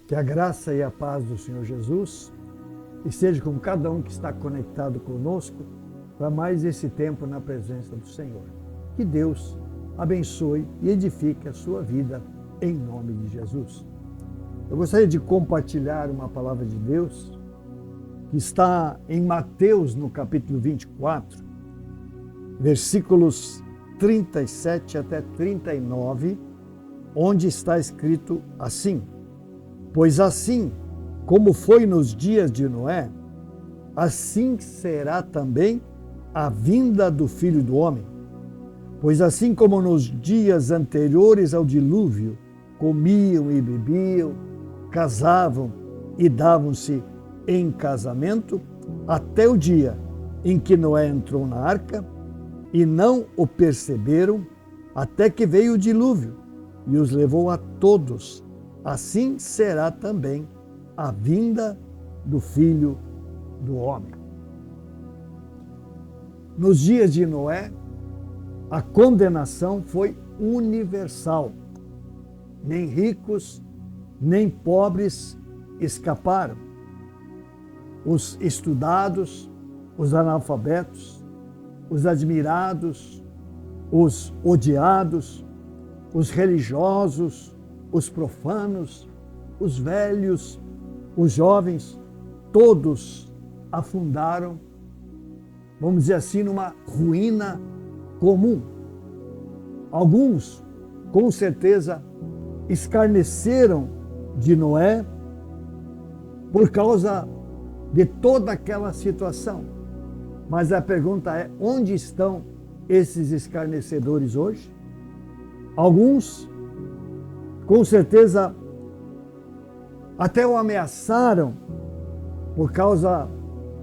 Que a graça e a paz do Senhor Jesus esteja com cada um que está conectado conosco para mais esse tempo na presença do Senhor. Que Deus abençoe e edifique a sua vida em nome de Jesus. Eu gostaria de compartilhar uma palavra de Deus que está em Mateus, no capítulo 24, versículos 37 até 39, onde está escrito assim: Pois assim como foi nos dias de Noé, assim será também a vinda do Filho do Homem. Pois assim como nos dias anteriores ao dilúvio, comiam e bebiam, casavam e davam-se em casamento, até o dia em que Noé entrou na arca, e não o perceberam, até que veio o dilúvio e os levou a todos. Assim será também a vinda do Filho do Homem. Nos dias de Noé, a condenação foi universal. Nem ricos, nem pobres escaparam. Os estudados, os analfabetos, os admirados, os odiados, os religiosos, os profanos, os velhos, os jovens, todos afundaram, vamos dizer assim, numa ruína comum. Alguns, com certeza, escarneceram de Noé por causa de toda aquela situação. Mas a pergunta é: onde estão esses escarnecedores hoje? Alguns, com certeza, até o ameaçaram por causa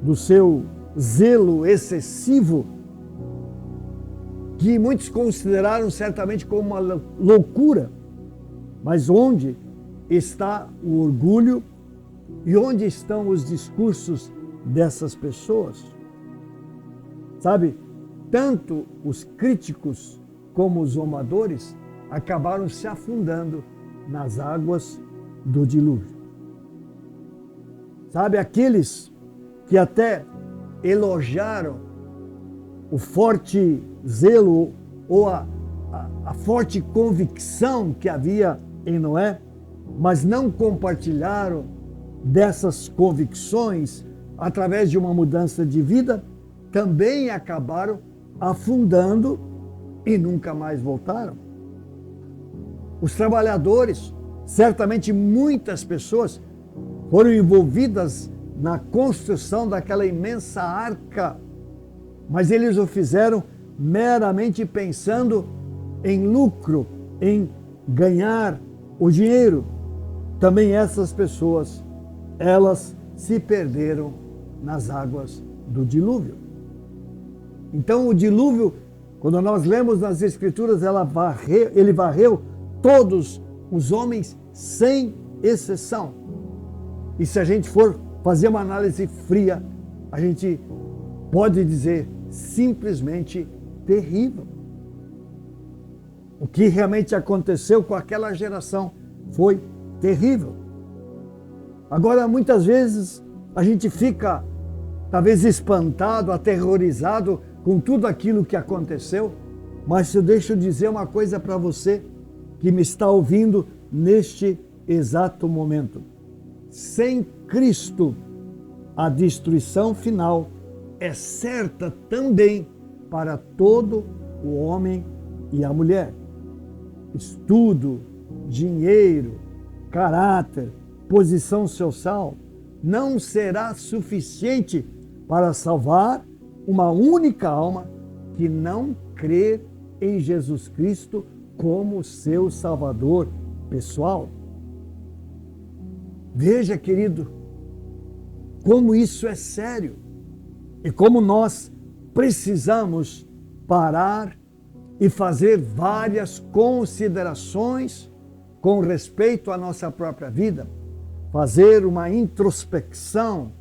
do seu zelo excessivo, que muitos consideraram certamente como uma loucura. Mas onde está o orgulho e onde estão os discursos dessas pessoas? Sabe, tanto os críticos como os zombadores acabaram se afundando nas águas do dilúvio. Sabe, aqueles que até elogiaram o forte zelo ou a forte convicção que havia em Noé, mas não compartilharam dessas convicções através de uma mudança de vida, também acabaram afundando e nunca mais voltaram. Os trabalhadores, certamente muitas pessoas foram envolvidas na construção daquela imensa arca, mas eles o fizeram meramente pensando em lucro, em ganhar o dinheiro. Também essas pessoas, elas se perderam nas águas do dilúvio. Então o dilúvio, quando nós lemos nas Escrituras, ele varreu todos os homens sem exceção. E se a gente for fazer uma análise fria, a gente pode dizer simplesmente terrível. O que realmente aconteceu com aquela geração foi terrível. Agora, muitas vezes, a gente fica talvez espantado, aterrorizado com tudo aquilo que aconteceu, mas eu deixo dizer uma coisa para você que me está ouvindo neste exato momento. Sem Cristo, a destruição final é certa também para todo o homem e a mulher. Estudo, dinheiro, caráter, posição social não será suficiente para salvar uma única alma que não crê em Jesus Cristo como seu Salvador pessoal. Veja, querido, como isso é sério e como nós precisamos parar e fazer várias considerações com respeito à nossa própria vida, fazer uma introspecção,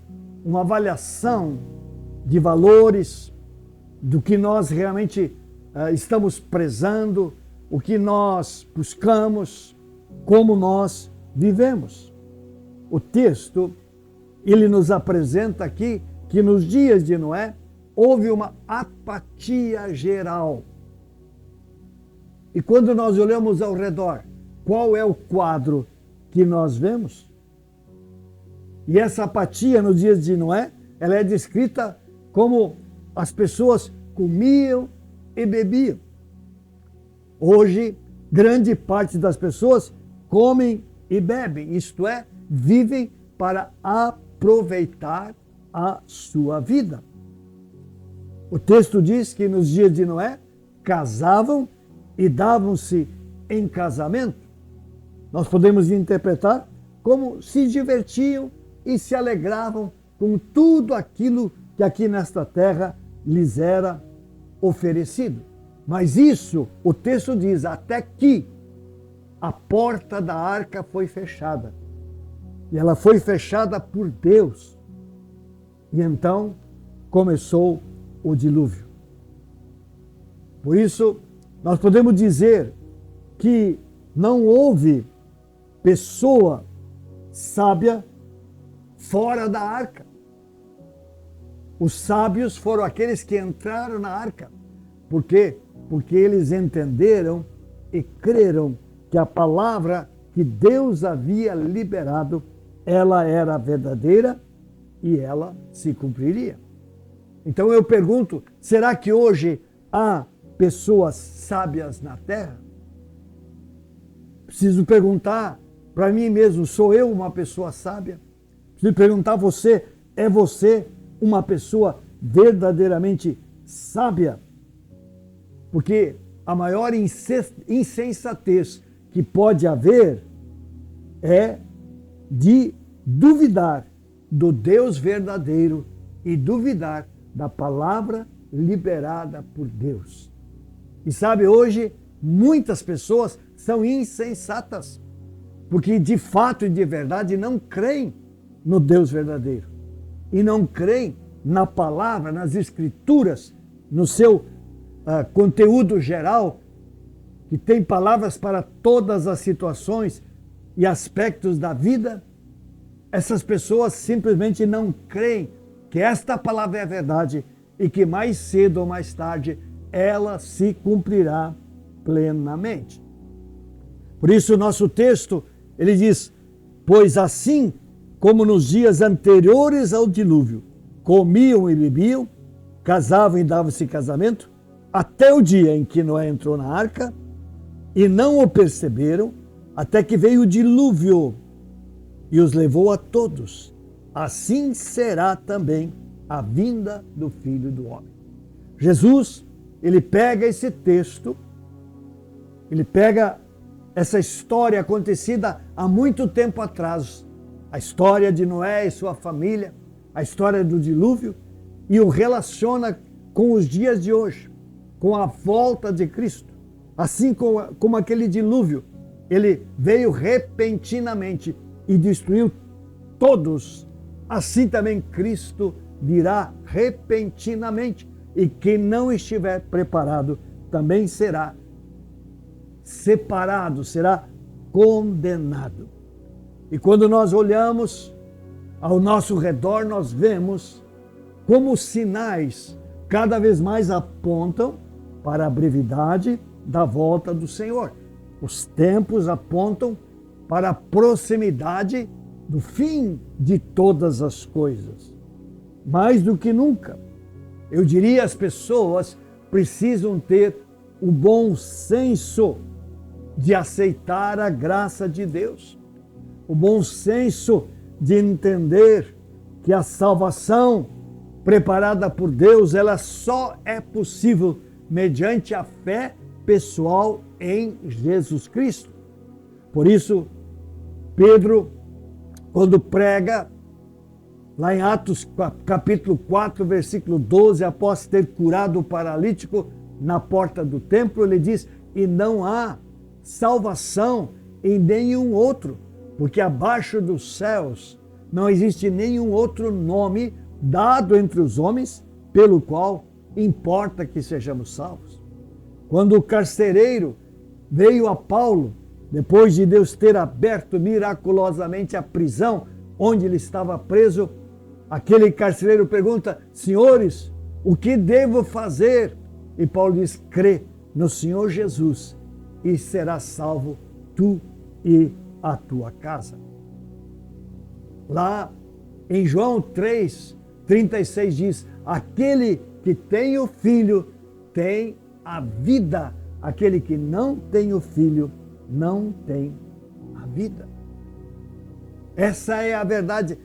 uma avaliação de valores, do que nós realmente estamos prezando, o que nós buscamos, como nós vivemos. o texto, ele nos apresenta aqui que nos dias de Noé houve uma apatia geral. E quando nós olhamos ao redor, qual é o quadro que nós vemos? E essa apatia nos dias de Noé, ela é descrita como as pessoas comiam e bebiam. Hoje, grande parte das pessoas comem e bebem, isto é, vivem para aproveitar a sua vida. O texto diz que nos dias de Noé casavam e davam-se em casamento. Nós podemos interpretar como se divertiam e se alegravam com tudo aquilo que aqui nesta terra lhes era oferecido. Mas isso, o texto diz, até que a porta da arca foi fechada. E ela foi fechada por Deus. E então começou o dilúvio. Por isso, nós podemos dizer que não houve pessoa sábia fora da arca. Os sábios foram aqueles que entraram na arca. Por quê? Porque eles entenderam e creram que a palavra que Deus havia liberado, ela era verdadeira e ela se cumpriria. Então eu pergunto, será que hoje há pessoas sábias na terra? Preciso perguntar para mim mesmo, sou eu uma pessoa sábia? Preciso perguntar a você, é você uma pessoa verdadeiramente sábia? Porque a maior insensatez que pode haver é de duvidar do Deus verdadeiro e duvidar da palavra liberada por Deus. E sabe, hoje muitas pessoas são insensatas, porque de fato e de verdade não creem no Deus verdadeiro e não creem na palavra, nas escrituras, no seu conteúdo geral, que tem palavras para todas as situações e aspectos da vida. Essas pessoas simplesmente não creem que esta palavra é verdade e que mais cedo ou mais tarde ela se cumprirá plenamente. Por isso o nosso texto, ele diz, pois assim como nos dias anteriores ao dilúvio, comiam e bebiam, casavam e davam-se em casamento, até o dia em que Noé entrou na arca, e não o perceberam, até que veio o dilúvio e os levou a todos. Assim será também a vinda do Filho do Homem. Jesus, ele pega esse texto, ele pega essa história acontecida há muito tempo atrás, a história de Noé e sua família, a história do dilúvio, e o relaciona com os dias de hoje, com a volta de Cristo. Assim como aquele dilúvio, ele veio repentinamente e destruiu todos. Assim também Cristo virá repentinamente, e quem não estiver preparado também será separado, será condenado. E quando nós olhamos ao nosso redor, nós vemos como os sinais cada vez mais apontam para a brevidade da volta do Senhor. Os tempos apontam para a proximidade do fim de todas as coisas. Mais do que nunca, eu diria, as pessoas precisam ter o bom senso de aceitar a graça de Deus, o bom senso de entender que a salvação preparada por Deus, ela só é possível mediante a fé pessoal em Jesus Cristo. Por isso, Pedro, quando prega, lá em Atos capítulo 4, versículo 12, após ter curado o paralítico na porta do templo, ele diz, e não há salvação em nenhum outro, porque abaixo dos céus não existe nenhum outro nome dado entre os homens pelo qual importa que sejamos salvos. Quando o carcereiro veio a Paulo, depois de Deus ter aberto miraculosamente a prisão onde ele estava preso, aquele carcereiro pergunta: senhores, o que devo fazer? E Paulo diz: crê no Senhor Jesus e serás salvo tu e a tua casa. Lá em João 3:36 diz: aquele que tem o Filho tem a vida, aquele que não tem o Filho não tem a vida. Essa é a verdade,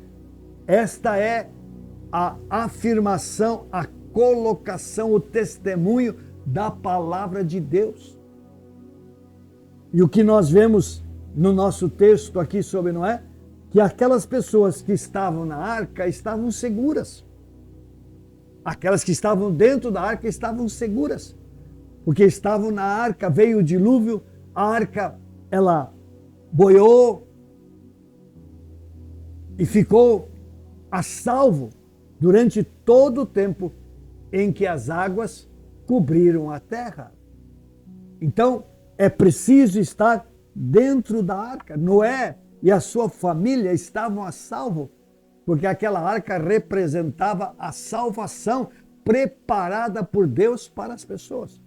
esta é a afirmação, a colocação, o testemunho da palavra de Deus. E o que nós vemos no nosso texto aqui sobre Noé, que aquelas pessoas que estavam na arca estavam seguras. Aquelas que estavam dentro da arca estavam seguras, porque estavam na arca, veio o dilúvio, a arca, ela boiou e ficou a salvo durante todo o tempo em que as águas cobriram a terra. Então, é preciso estar dentro da arca. Noé e a sua família estavam a salvo, porque aquela arca representava a salvação preparada por Deus para as pessoas.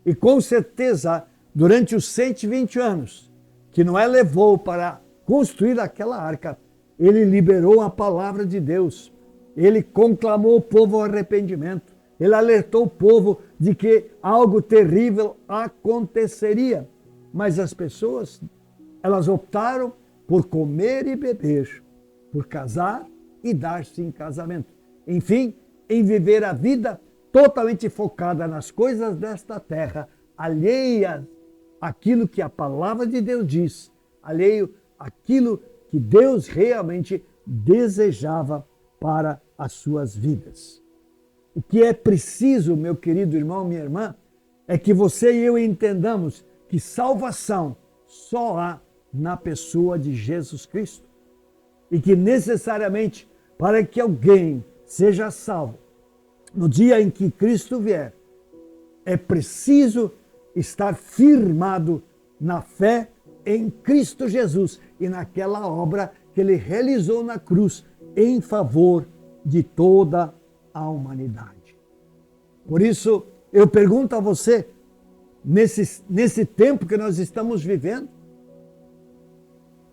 E com certeza, durante os 120 anos que Noé levou para construir aquela arca, ele liberou a palavra de Deus, ele conclamou o povo ao arrependimento, ele alertou o povo de que algo terrível aconteceria. Mas as pessoas, elas optaram por comer e beber, por casar e dar-se em casamento. Enfim, em viver a vida totalmente focada nas coisas desta terra, alheia àquilo que a palavra de Deus diz, alheio àquilo que Deus realmente desejava para as suas vidas. O que é preciso, meu querido irmão, minha irmã, é que você e eu entendamos que salvação só há na pessoa de Jesus Cristo. E que necessariamente, para que alguém seja salvo, no dia em que Cristo vier, é preciso estar firmado na fé em Cristo Jesus e naquela obra que ele realizou na cruz em favor de toda a humanidade. Por isso, eu pergunto a você, nesse tempo que nós estamos vivendo,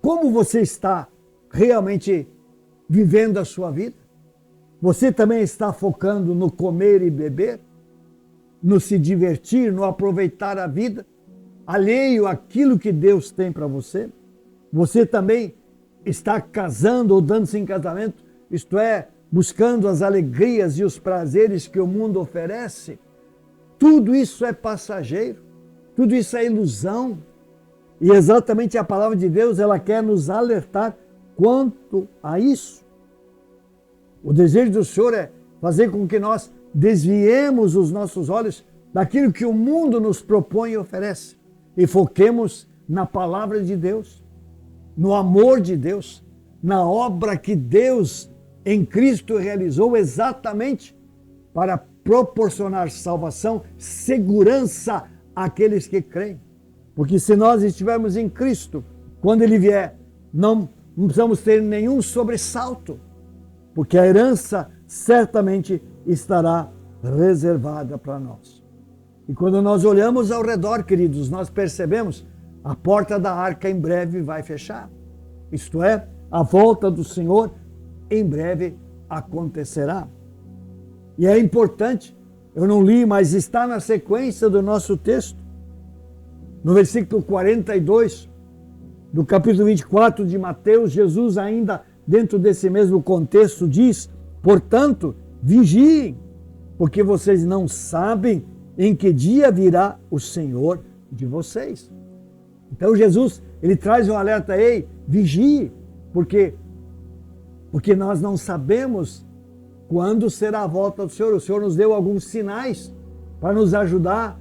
como você está realmente vivendo a sua vida? Você também está focando no comer e beber? No se divertir, no aproveitar a vida, alheio àquilo que Deus tem para você? Você também está casando ou dando-se em casamento, isto é, buscando as alegrias e os prazeres que o mundo oferece? Tudo isso é passageiro, tudo isso é ilusão. E exatamente a palavra de Deus, ela quer nos alertar quanto a isso. O desejo do Senhor é fazer com que nós desviemos os nossos olhos daquilo que o mundo nos propõe e oferece e foquemos na palavra de Deus, no amor de Deus, na obra que Deus em Cristo realizou exatamente para proporcionar salvação, segurança àqueles que creem. Porque se nós estivermos em Cristo, quando Ele vier, não precisamos ter nenhum sobressalto, porque a herança certamente estará reservada para nós. E quando nós olhamos ao redor, queridos, nós percebemos a porta da arca em breve vai fechar. Isto é, a volta do Senhor em breve acontecerá. E é importante, eu não li, mas está na sequência do nosso texto, no versículo 42 do capítulo 24 de Mateus, Jesus ainda dentro desse mesmo contexto diz: portanto, vigiem, porque vocês não sabem em que dia virá o Senhor de vocês. Então Jesus, ele traz um alerta: ei, vigie, porque nós não sabemos quando será a volta do Senhor. O Senhor nos deu alguns sinais para nos ajudar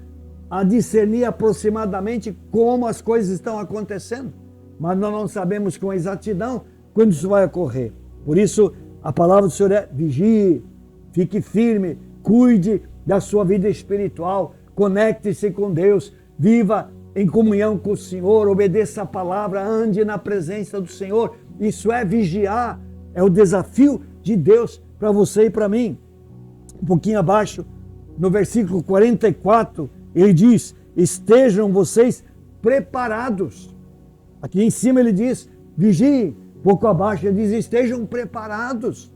a discernir aproximadamente como as coisas estão acontecendo, mas nós não sabemos com exatidão quando isso vai ocorrer. Por isso, a palavra do Senhor é: vigie, fique firme, cuide da sua vida espiritual, conecte-se com Deus, viva em comunhão com o Senhor, obedeça a palavra, ande na presença do Senhor. Isso é vigiar, É o desafio de Deus para você e para mim. Um pouquinho abaixo, no versículo 44, ele diz: estejam vocês preparados. Aqui em cima ele diz: vigiem. Pouco abaixo ele diz: estejam preparados.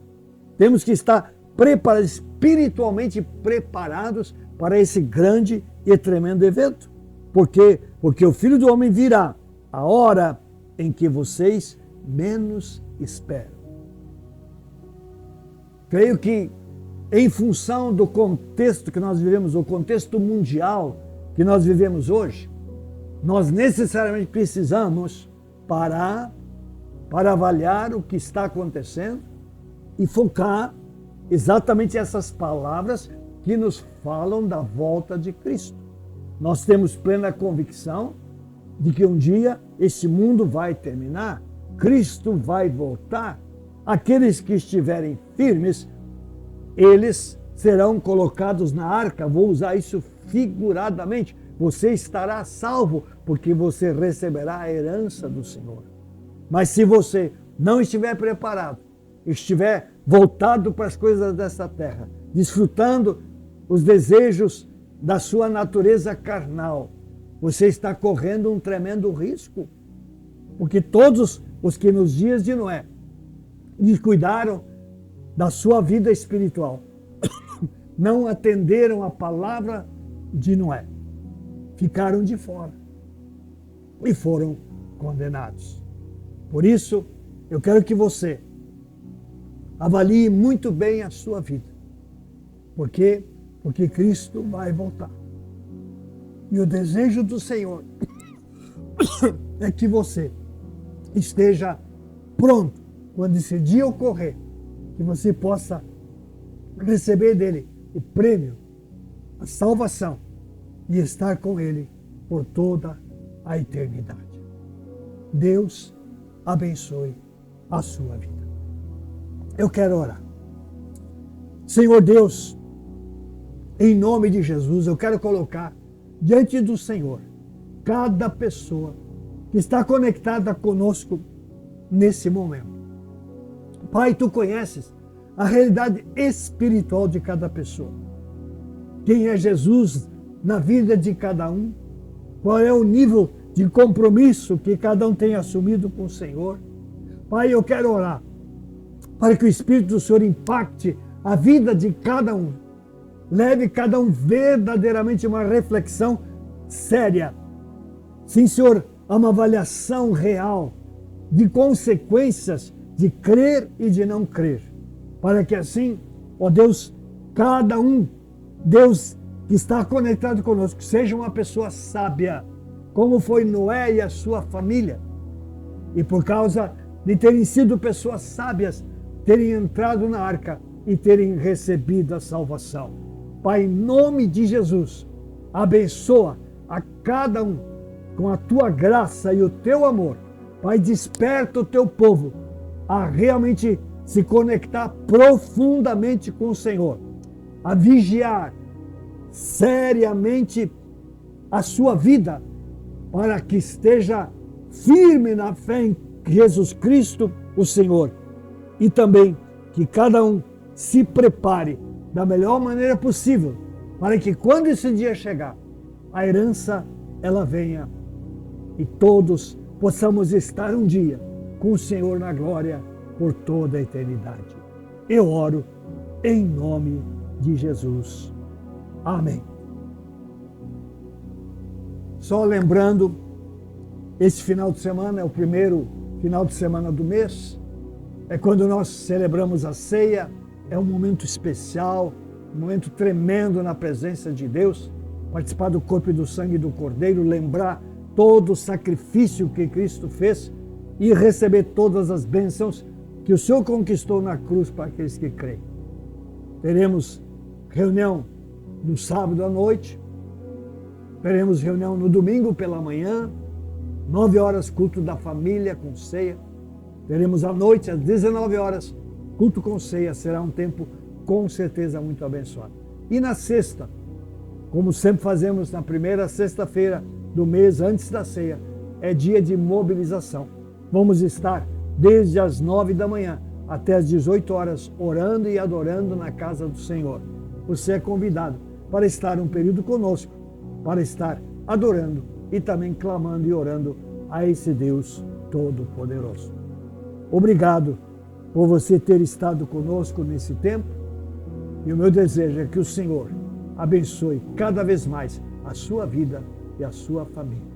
Temos que estar preparados, espiritualmente preparados para esse grande e tremendo evento. Por quê? Porque o Filho do Homem virá a hora em que vocês menos esperam. Creio que, em função do contexto que nós vivemos, o contexto mundial que nós vivemos hoje, nós necessariamente precisamos parar para avaliar o que está acontecendo e focar exatamente essas palavras que nos falam da volta de Cristo. Nós temos plena convicção de que um dia esse mundo vai terminar, Cristo vai voltar. Aqueles que estiverem firmes, eles serão colocados na arca. Vou usar isso figuradamente. Você estará salvo porque você receberá a herança do Senhor. Mas se você não estiver preparado, estiver voltado para as coisas dessa terra, desfrutando os desejos da sua natureza carnal, você está correndo um tremendo risco. Porque todos os que nos dias de Noé descuidaram da sua vida espiritual, não atenderam a palavra de Noé, ficaram de fora e foram condenados. Por isso, eu quero que você avalie muito bem a sua vida. Por quê? Porque Cristo vai voltar. E o desejo do Senhor é que você esteja pronto quando esse dia ocorrer, que você possa receber dele o prêmio, a salvação e estar com ele por toda a eternidade. Deus abençoe a sua vida. Eu quero orar. Senhor Deus, em nome de Jesus, eu quero colocar diante do Senhor cada pessoa que está conectada conosco nesse momento. Pai, Tu conheces a realidade espiritual de cada pessoa. Quem é Jesus na vida de cada um? Qual é o nível de compromisso que cada um tem assumido com o Senhor? Pai, eu quero orar para que o Espírito do Senhor impacte a vida de cada um. Leve cada um verdadeiramente uma reflexão séria. Sim, Senhor, a uma avaliação real de consequências de crer e de não crer. Para que assim, ó Deus, cada um, Deus que está conectado conosco, seja uma pessoa sábia, como foi Noé e a sua família. E por causa de terem sido pessoas sábias, terem entrado na arca e terem recebido a salvação. Pai, em nome de Jesus, abençoa a cada um com a Tua graça e o Teu amor. Pai, desperta o Teu povo a realmente se conectar profundamente com o Senhor, a vigiar seriamente a sua vida, para que esteja firme na fé em Jesus Cristo, o Senhor. E também que cada um se prepare da melhor maneira possível, para que quando esse dia chegar, a herança ela venha e todos possamos estar um dia com o Senhor na glória por toda a eternidade. Eu oro em nome de Jesus. Amém. Só lembrando, esse final de semana é o primeiro final de semana do mês, é quando nós celebramos a ceia, é um momento especial, um momento tremendo na presença de Deus, participar do corpo e do sangue do Cordeiro, lembrar todo o sacrifício que Cristo fez e receber todas as bênçãos que o Senhor conquistou na cruz para aqueles que creem. Teremos reunião no sábado à noite, teremos reunião no domingo pela manhã, 9 horas, culto da família com ceia. Teremos à noite, às 19 horas, culto com ceia. Será um tempo, com certeza, muito abençoado. E na sexta, como sempre fazemos na primeira sexta-feira do mês, antes da ceia, é dia de mobilização. Vamos estar desde as 9 da manhã até às 18 horas, orando e adorando na casa do Senhor. Você é convidado para estar um período conosco, para estar adorando e também clamando e orando a esse Deus Todo-Poderoso. Obrigado por você ter estado conosco nesse tempo, e o meu desejo é que o Senhor abençoe cada vez mais a sua vida e a sua família.